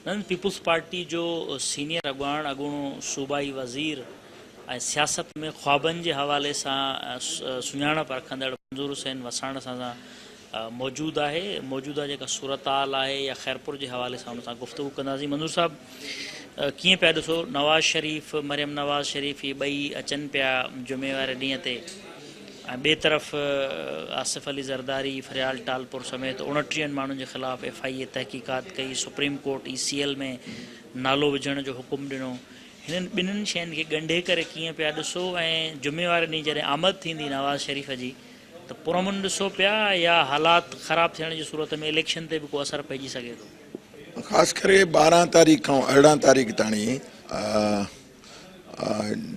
People's party जो senior अॻुवाण अॻूणो सूबाई वज़ीर ऐं सियासत में ख्वाबनि जे हवाले सां सुञाणप रखंदड़ मंज़ूर हुसैन वसाण सां मौजूदु आहे। मौजूदा जेका सूरत-हाल आहे या ख़ैरपुर जे हवाले सां हुन सां गुफ़्तगू कंदासीं। मंज़ूर साहब, कीअं पिया ॾिसो नवाज़ शरीफ़, मरियम नवाज़ शरीफ़ इहे ॿई अचनि पिया जुमे वारे ॾींहं ते, ऐं ॿिए तरफ़ आसिफ़ अली ज़रदारी, फरियाल टालपुर समेत 29 माण्हुनि जे ख़िलाफ़ FIA तहक़ीक़ात कई। सुप्रीम कोर्ट ECL में नालो विझण जो हुकुम ॾिनो। हिननि ॿिन्हिनि शयुनि खे ॻंढे करे कीअं पिया ॾिसो, ऐं जुमे वारे ॾींहुं जॾहिं आमद थींदी नवाज़ शरीफ़ जी त पुरअमन ॾिसो पिया या हालात ख़राब थियण जी सूरत में इलेक्शन ते बि को असरु पइजी सघे थो? ख़ासि करे 12 तारीख़ खां 18 तारीख़ ताईं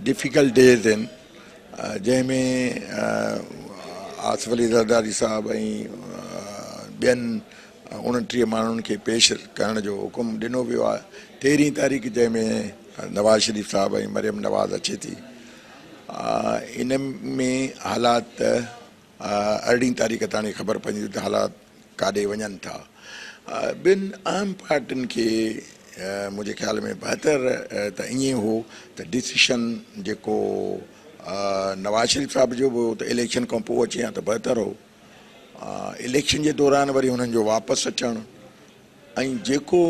डिफ़िकल्ट डेज़ आहिनि, जंहिंमें आसिफ़ अली ज़रदारी साहब ऐं ॿियनि 29 माण्हुनि खे पेश करण जो हुकुम ॾिनो वियो आहे। 13 तारीख़ जंहिंमें नवाज़ शरीफ़ साहब ऐं मरियम नवाज़ अचे थी। इन में हालात 18 तारीख़ ताईं ख़बर पवंदी त हालात काॾे वञनि था। ॿिनि आम पार्टियुनि खे मुंहिंजे ख़्याल में बहितर त ईअं हो त डिसीशन जेको नवाज़ शरीफ़ साहब जो बि हो त इलेक्शन खां पोइ अचे हा त बहितर हो। इलेक्शन जे दौरान वरी हुननि जो वापसि अचणु, ऐं जेको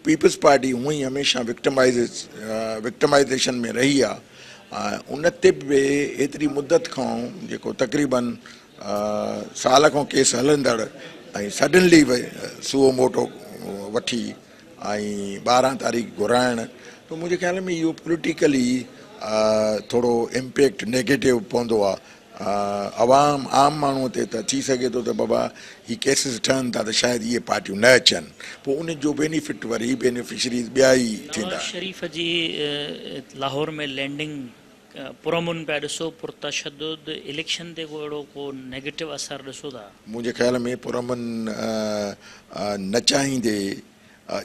पीपल्स पार्टी हूअं ई हमेशह विक्टमाइज़ेशन में रही आहे, उन ते बि एतिरी मुदत खां जेको तक़रीबन साल खां केस हलंदड़ ऐं सडनली सुओ मोटो वठी ऐं 12 तारीख़ घुराइण, त मुंहिंजे ख़्याल में इहो पॉलिटिकली थोरो इम्पैक्ट नेगेटिव पवंदो आहे। आम माण्हूअ ते त थी सघे थो त बाबा ही केसिस ठहनि था त शायदि इहे पार्टियूं न अचनि, पोइ उन जो बेनिफिट वरी बेनिफिशरीज़ ॿिया ई थींदा। नवाज़ शरीफ़ जी लाहौर में लैंडिंग पुरअमन पिया ॾिसो, पुरतशद्दुद, इलेक्शन ते को अहिड़ो को नेगेटिव असरु ॾिसो था? मुंहिंजे ख़्याल में पुरअमन न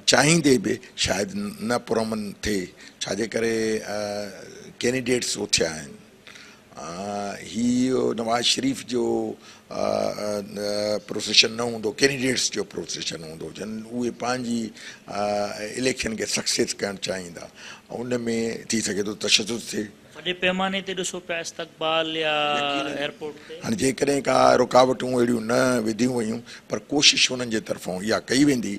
चाहींदे बि शायदि न पुरअमन थिए, छाजे करे कैंडिडेट्स उथिया आहिनि। हीअ नवाज़ शरीफ़ जो प्रोसेशन न हूंदो, कैंडिडेट्स जो प्रोसेशन हूंदो, जन उहे पंहिंजी इलेक्शन खे सक्सेस करणु चाहींदा, उन में थी सघे थो तशदुद थिए। वॾे पैमाने ते ॾिसो पिया इस्तक़बाल या एयरपोर्ट ते? हाणे जेकॾहिं का रुकावटूं अहिड़ियूं न विधियूं वयूं पर कोशिशि हुननि जे तरफ़ां इहा कई वेंदी,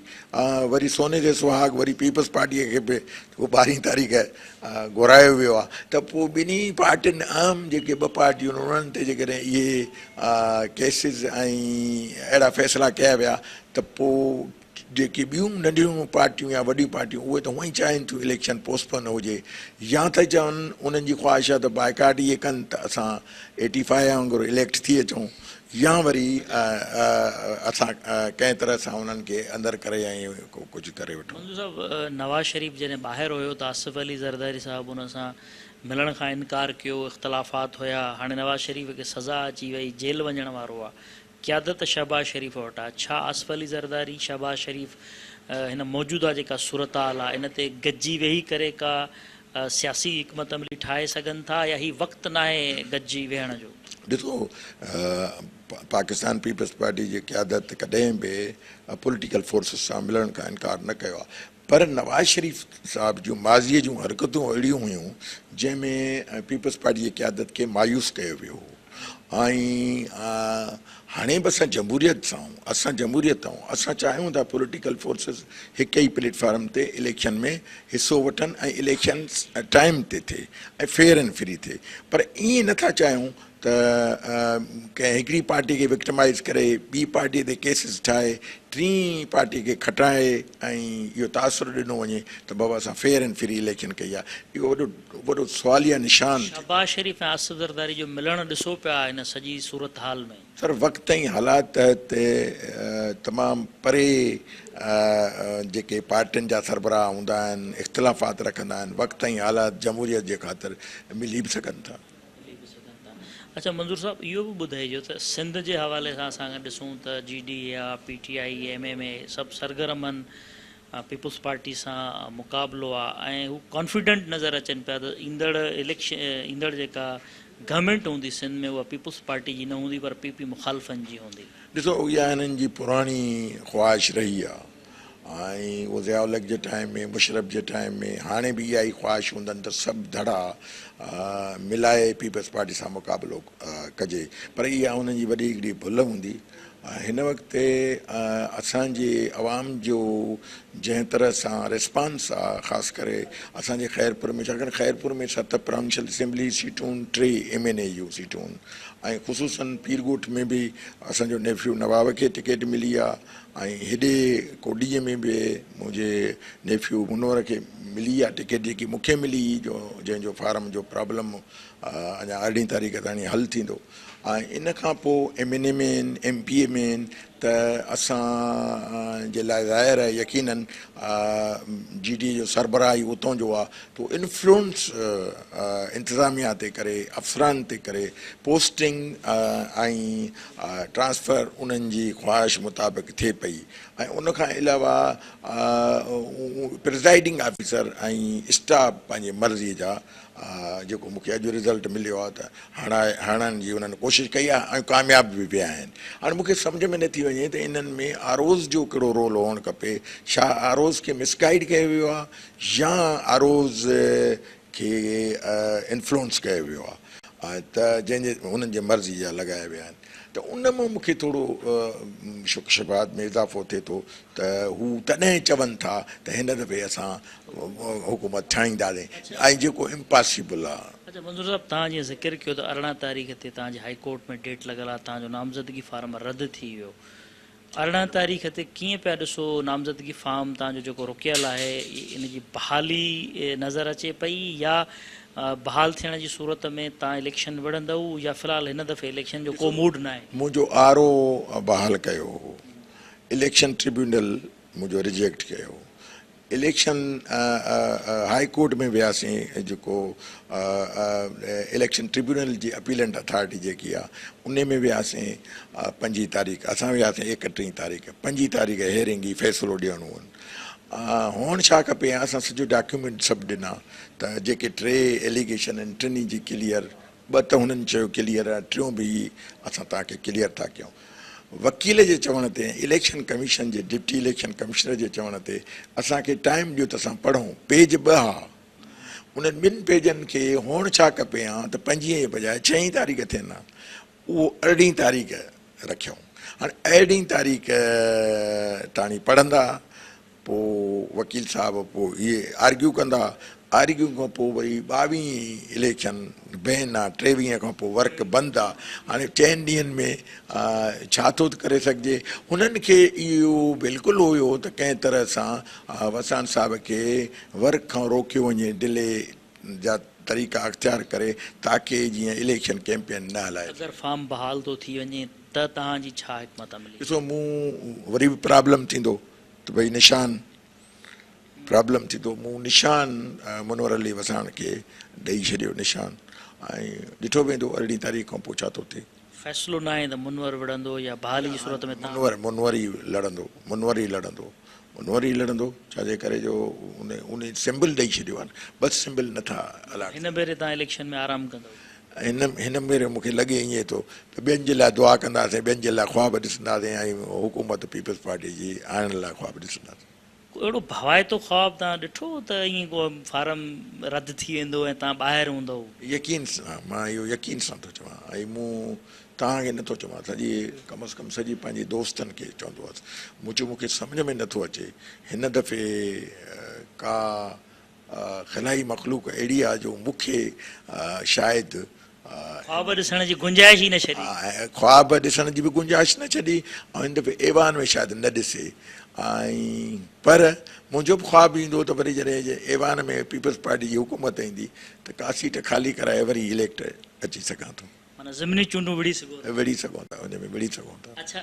वरी सोने जे सुहाग वरी पीपल्स पार्टीअ खे बि उहो 12 तारीख़ घुरायो वियो आहे, त पोइ ॿिन्ही पार्टियुनि आम जेके 2 पार्टियूं आहिनि उन्हनि ते जेकॾहिं इहे केसिस ऐं अहिड़ा फ़ैसिला कया विया त पोइ जेके ॿियूं नंढियूं पार्टियूं या वॾियूं पार्टियूं उहे त हूअं ई चाहिनि थियूं इलेक्शन पोस्टपोन हुजे, या त चवनि उन्हनि जी ख़्वाहिश आहे त बाइकाट इहे कनि त असां 85 वांगुरु इलेक्ट थी अचूं, या वरी असां कंहिं तरह सां उन्हनि खे अंदरि करे ऐं कुझु करे वठूं। मंज़ूर साहब, नवाज़ शरीफ़ जॾहिं ॿाहिरि हुयो त आसिफ़ अली ज़रदारी साहब हुन सां मिलण खां इनकार कयो, इख़्तिलाफ़ात हुया, हाणे नवाज़ शरीफ़ खे सज़ा अची वई, जेल वञण वारो आहे, क़यादत शहबाज़ शरीफ़ वटि आहे। छा आसिफ़ अली ज़रदारी, शहबाज़ शरीफ़ हिन मौजूदा जेका सूरत हाल आहे इन ते गॾिजी वेही करे का सियासी हिकमत अमली ठाहे सघनि था, या हीउ वक़्तु न आहे गॾिजी वेहण जो? ॾिसो, पाकिस्तान पीपल्स पार्टी जी क़यादत कॾहिं बि पॉलिटिकल फोर्सिस सां मिलण खां इनकार न कयो आहे, पर नवाज़ शरीफ़ साहब जूं माज़ीअ जूं हरकतूं अहिड़ियूं हुयूं जंहिंमें पीपल्स पार्टी जी क़यादत खे मायूस कयो वियो हो। ऐं हाणे बि असां जमहूरियत आहियूं, असां चाहियूं था पॉलिटिकल फोर्सिस हिक ई प्लेटफॉर्म ते इलेक्शन में हिसो वठनि ऐं इलेक्शन टाइम ते थिए ऐं फेयर एंड फ्री थिए, पर ईअं नथा चाहियूं त कंहिं हिकिड़ी पार्टी खे विक्टिमाइज़ करे ॿी पार्टीअ ते केसिस ठाहे टी पार्टी खे खटाए ऐं इहो तासुर ॾिनो वञे त बाबा असां फेयर एंड फ्री इलेक्शन कई आहे। इहो वॾो सवालिया निशान। शहबाज़ शरीफ़ ऐं आसिफ़ ज़रदारी जो मिलणु ॾिसो पिया हिन सॼी सूरत हाल में? सर, वक़्त ऐं हालात ते तमामु परे जेके पार्टियुनि जा सरबराह हूंदा आहिनि, इख़्तिलाफ़ात रखंदा आहिनि, वक़्त ऐं हालात जमहूरियत जे ख़ातिर मिली बि सघनि था। अच्छा मंज़ूर साहब, इहो बि ॿुधाइजो त सिंध जे हवाले सां असां ॾिसूं त GD या PTI MMA सभु सरगर्मन पीपल्स पार्टी सां मुक़ाबिलो आहे ऐं हू कॉन्फिडेंट नज़र अचनि पिया त ईंदड़ जेका गवर्नमेंट हूंदी सिंध में उहा पीपल्स पार्टी जी न हूंदी पर PP मुखालफ़नि जी हूंदी। ॾिसो, इहा हिननि जी पुराणी ख़्वाहिश रही आहे ऐं उहो ज़ियाउल जे टाइम में मुशरफ जे टाइम में हाणे बि इहा ई ख़्वाहिश हूंदनि त सभु धड़ा मिलाए पीपल्स पार्टी सां मुक़ाबिलो कजे, पर इहा उन्हनि जी वॾी हिकिड़ी भुल हूंदी। हिन वक़्तु असांजे अवाम जो जंहिं तरह सां रिस्पॉन्स आहे, ख़ासि करे असांजे ख़ैरपुर में, छाकाणि ख़ैरपुर में 7 प्रोविंशियल असेंबली सीटूं, 3 MNA जूं सीटूं, ऐं ख़ुशूसन पीरगोठ में बि असांजो नेफ्यू नवाब खे टिकट मिली आहे, ऐं हेॾे कोडीअ में बि मुंहिंजे नेफ्यू मुनवर खे मिली आहे टिकट, जेकी मूंखे मिली जो जंहिंजो फार्म जो प्रॉब्लम अञा 18 तारीख़ ताईं हल थींदो। ऐं इन खां पोइ MNA में MPA में त असां जे लाइ ज़ाहिर आहे यकीनन GD जो सरबराही उतां जो आहे, तो इन्फ्लुएंस इंतिज़ामिया ते करे, अफ़सरान ते करे पोस्टिंग ऐं ट्रांसफ़र उन्हनि जी ख़्वाहिश मुताबिक़ थिए पई। ऐं उन खां अलावा प्रिज़ाइडिंग ऑफिसर ऐं स्टाफ पंहिंजे मर्ज़ीअ जा जेको मूंखे अॼु रिज़ल्ट मिलियो आहे त हाणनि जी उन्हनि कोशिशि कई आहे ऐं कामयाब बि विया आहिनि। हाणे मूंखे सम्झ में नथी वञे त इन्हनि में आरोज़ जो कहिड़ो रोल हुअणु खपे, छा आरोज़ खे मिसगाइड कयो वियो आहे या आरोज़ खे इन्फ्लुएंस कयो वियो आहे, त जंहिंजे हुननि जे मर्ज़ी जा लॻाया विया आहिनि। त उन मां मूंखे थोरो शुकशबात में इज़ाफ़ो थिए थो त हू तॾहिं चवनि था त हिन दफ़े असां हुकूमत ठाहींदासीं, ऐं जेको इम्पॉसिबल आहे। अच्छा मंज़ूर साहब, तव्हां जीअं ज़िक्र कयो त 18 तारीख़ ते तव्हांजे हाई कोर्ट में डेट लॻल आहे, तव्हांजो नामज़दगी फार्म रद्द थी वियो। 18 तारीख़ ते कीअं पिया ॾिसो नामज़दगी फार्म तव्हांजो जेको रुकियल आहे इन जी बहाली नज़र अचे पई, या बहाल थियण जी सूरत में तव्हां इलेक्शन विढ़ंदव, या फ़िलहालु हिन दफ़े इलेक्शन जो को मूड न आहे? मुंहिंजो RO बहाल कयो हो, इलेक्शन ट्रिब्यूनल मुंहिंजो रिजेक्ट कयो, इलेक्शन हाई कोर्ट में वियासीं, जेको इलेक्शन ट्रिब्यूनल जी अपीलेंट अथॉरिटी जेकी आहे उन में वियासीं 5 तारीख़, असां वियासीं 31 तारीख़, 5 तारीख़ हेयरिंग जी फ़ैसिलो ॾियणो हुओ। हुअणु छा खपे, असां सॼो डॉक्यूमेंट सभु ॾिना त जेके 3 एलिगेशन आहिनि टिनी जी क्लियर, 2 त हुननि चयो क्लियर आहे, 3 बि असां तव्हांखे क्लियर था कयूं। वकील जे चवण ते, इलेक्शन कमीशन जे डिप्टी इलेक्शन कमिश्नर जे चवण ते असांखे टाइम ॾियो त असां पढ़ूं। पेज 2 हा, उन्हनि 2 पेजनि खे हुअणु छा खपे हा त 5 जे बजाए 6 तारीख़ थियनि हा, उहो 18 तारीख़ रखियऊं। हाणे 18 तारीख़ ताणी पढ़ंदा, पोइ वकील साहिब पोइ इहे आर्ग्यू कंदा, आर्ग्यू खां पोइ वरी 22 इलेक्शन बैन आहे, 23 खां पोइ वर्क बंदि आहे। हाणे 4 ॾींहंनि में छा थो करे सघिजे। हुननि खे इहो बिल्कुलु हुयो त कंहिं तरह सां वसान साहिब खे वर्क खां रोकियो वञे, डिले जा तरीक़ा अख़्तियार करे, ताकी जीअं इलेक्शन कैंपेन न हलाए। अगरि फार्म बहाल थो थी वञे त तव्हांजी छा हिकमत मिली? ॾिसो, मूं वरी बि प्रॉब्लम थींदो त भई निशान प्रॉब्लम थींदो, मूं निशान मुनवर अली वसाण खे ॾेई छॾियो निशान, ऐं ॾिठो वेंदो 18 तारीख़ खां पोइ छा थो थिए। फ़ैसिलो न आहे त मुनवर विढ़ंदो या बहाली जी सूरत में मुनवर ई लड़ंदो, मुनवर ई लड़ंदो, छाजे करे जो उन सिंबल ॾेई छॾियो आहे, बसि सिंबल नथा हलाइनि। हिन भेरे तव्हां इलेक्शन में आराम कंदव? हिन भेरे मूंखे लॻे ईअं थो त ॿियनि जे लाइ दुआ कंदासीं, ॿियनि जे लाइ ख्वाब ॾिसंदासीं, ऐं हुकूमत पीपल्स पार्टी जी आणण लाइ ख्वाब ॾिसंदासीं। अहिड़ो भवाइतो ख्वाब तव्हां ॾिठो त ईअं को फार्म रद्द थी वेंदो ऐं तव्हां ॿाहिरि हूंदव? यकीन सां, मां इहो यकीन सां थो चवां, ऐं मूं तव्हांखे नथो चवां, कम अज़ कम सॼी पंहिंजे दोस्तनि खे चवंदो हुअसि। मूंखे सम्झ में नथो अचे, हिन दफ़े का ख़िलाई मख़लूक अहिड़ी आहे जो मूंखे शायदि ख्वाब ॾिसण जी गुंजाइश ई न छॾी, ख्वाब ॾिसण जी बि गुंजाइश न छॾी, ऐं हिन दफ़े ऐवान में शायदि न ॾिसे। ऐं पर मुंहिंजो बि ख्वाबु ईंदो त वरी जॾहिं ऐवान में पीपल्स पार्टी जी हुकूमत ईंदी त का सीट ख़ाली कराए वरी इलेक्ट अची सघां थो, माना ज़मीनी चूंडूं विढ़ी सघूं था, हुन में विढ़ी सघूं था। अच्छा,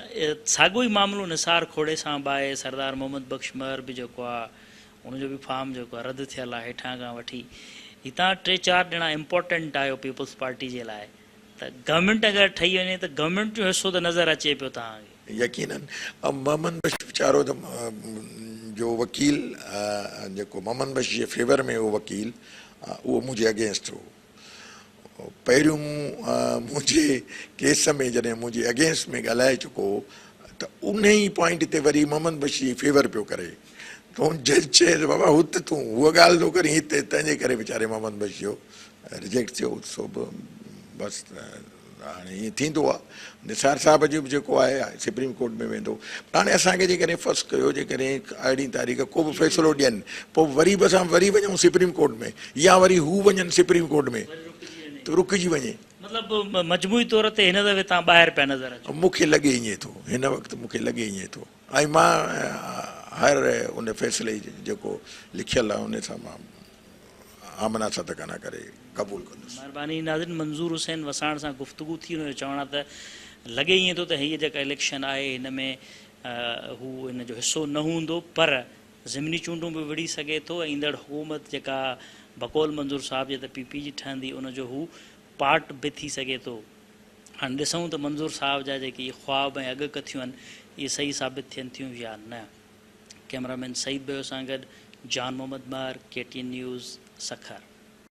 साॻियो ई मामिलो निसार खोड़े सां बि आहे। सरदार मोहम्मद बख़्श महर बि जेको आहे उनजो बि फार्म जेको आहे रद्द थियल आहे हेठां खां वठी। हितां 3-4 ॼणा इम्पोर्टेंट आहियो पीपल्स पार्टी जे लाइ, त गवर्नमेंट अगरि ठही वञे त गवर्नमेंट जो हिसो त नज़र अचे पियो तव्हांखे? यकीनन। मोहम्मद बख्श वीचारो त जो वकील जेको मोहम्मद बख्श जे फेवर में हो वकील, उहो मुंहिंजे अगेंस्ट हो। पहिरियों मुंहिंजे केस में जॾहिं मुंहिंजे अगेंस्ट में ॻाल्हाए चुको त उन ई पॉइंट ते वरी मोहम्मद बख्श जी फेवर पियो करे, त हुन जज चए त बाबा हुते तूं उहा ॻाल्हि थो करी हिते, तंहिंजे करे वीचारे मोहम्मद बख्श जो रिजेक्ट थियो। सो बसि हाणे ईअं थींदो आहे। निसार साहिब जो बि जेको आहे सुप्रीम कोर्ट में वेंदो। हाणे असांखे जेकॾहिं फर्स्ट कयो जेकॾहिं अहिड़ी तारीख़ को बि फ़ैसिलो ॾियनि, पोइ वरी बि असां वरी वञूं सुप्रीम कोर्ट में, या वरी हू वञनि सुप्रीम कोर्ट में त रुकिजी वञे। मतिलबु मजमूई तौर ते हिन दफ़े तव्हां ॿाहिरि पिया नज़र अचो। मूंखे लॻे ईअं थो, हिन वक़्तु मूंखे लॻे ईअं थो, ऐं मां हर उन फ़ैसिले जेको लिखियलु आहे उन सां मां आमना सदकाना करे क़बूल कंदुसि। महिरबानी। नाज़रीन, मंज़ूर हुसैन वसाण सां गुफ़्तगू थी, हुनजो चवणु आहे त लॻे ईअं थो त हीअ जेका इलेक्शन आहे हिन में हू हिन जो हिसो न हूंदो, पर ज़िमनी चूंडूं बि विढ़ी सघे थो ऐं ईंदड़ हुकूमत जेका बकौल मंज़ूर साहिब जे त पी जी ठहंदी उनजो हू पार्ट बि थी सघे थो। हाणे ॾिसूं त मंज़ूर साहिब जा जेके ख़्वाब ऐं अॻकथियूं आहिनि इहे सही साबित थियनि थियूं या न। कैमरामैन सईद बेयो सां गॾु जान मोहम्मद मार, KTN न्यूज़, सखर।